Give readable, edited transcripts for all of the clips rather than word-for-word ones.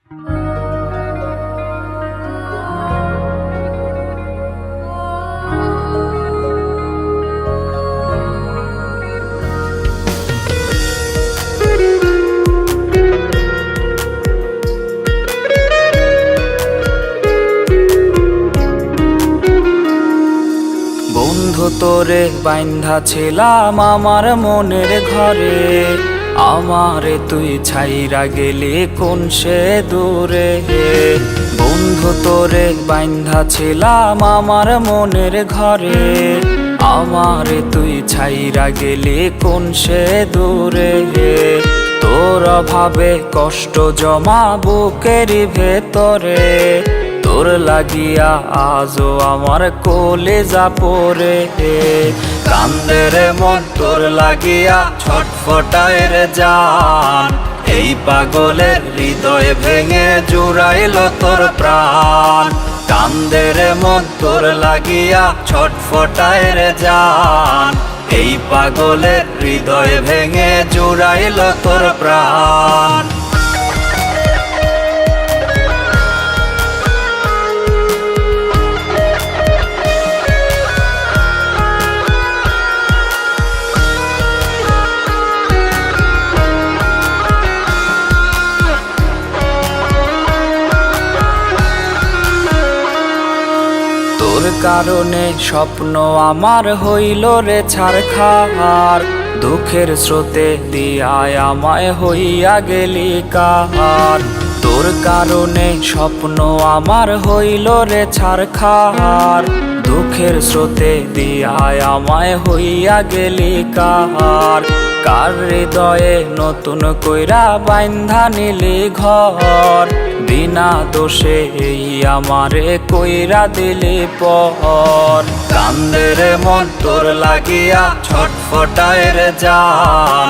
বন্ধু তোরে বাইন্ধা ছিলাম আমার মনের ঘরে, আমারে তুই ছাইরা গেলি কোন সে দূরে। বন্ধু তোরে বাইন্ধা ছিলাম আমার মনের ঘরে, আমারে তুই ছাইরা গেলি কোন সে দূরে। তোর অভাবে কষ্ট জমা বুকের ভেতরে, তোর লাগিয়া আজও আমার কলেজা পড়ে। কান্দে রে মন তোর লাগিয়া ছটফটায় রে জান, এই পাগলের হৃদয় ভেঙে জুড়াইল তোর প্রাণ। কান্দে রে মন তোর লাগিয়া ছটফটায় রে জান, এই পাগলের হৃদয় ভেঙে জুড়াইল তোর প্রাণ। তোর কারণে স্বপ্ন আমার হইল রে ছারখার, দুঃখের স্রোতে দিয়ায় আমায় হইয়া গেলি কাহার। তোর কারণে স্বপ্ন আমার হইল রে ছারখার, দুঃখের স্রোতে দিয়ায় আমায় হইয়া গেলি কাহার। কার হৃদয়ে নতুন কইরা বাইন্ধা নিলি ঘর, বিনা দোষে এই আমারে কইরা দিলি পর। কান্দে রে মন তোর লাগিয়া ছটফটায় রে জান,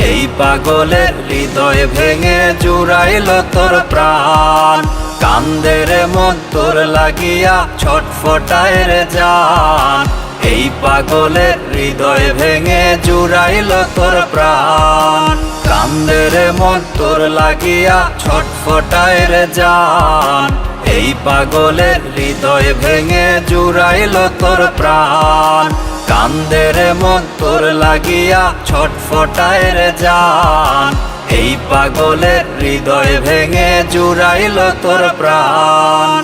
এই পাগলের হৃদয় ভেঙে জুড়াইল তোর প্রাণ। কান্দে রে মন তোর লাগিয়া ছটফটায় রে জান, এই পাগলের হৃদয় ভেঙে জুড়াইল তোর প্রাণ। কান্দে রে মন তোর লাগিয়া ছটফটায় রে জান, এই পাগলের হৃদয় ভেঙে জুড়াইল তোর প্রাণ। কান্দে রে মন তোর লাগিয়া ছটফটায় রে জান, এই পাগলের হৃদয় ভেঙে জুড়াইল তোর প্রাণ।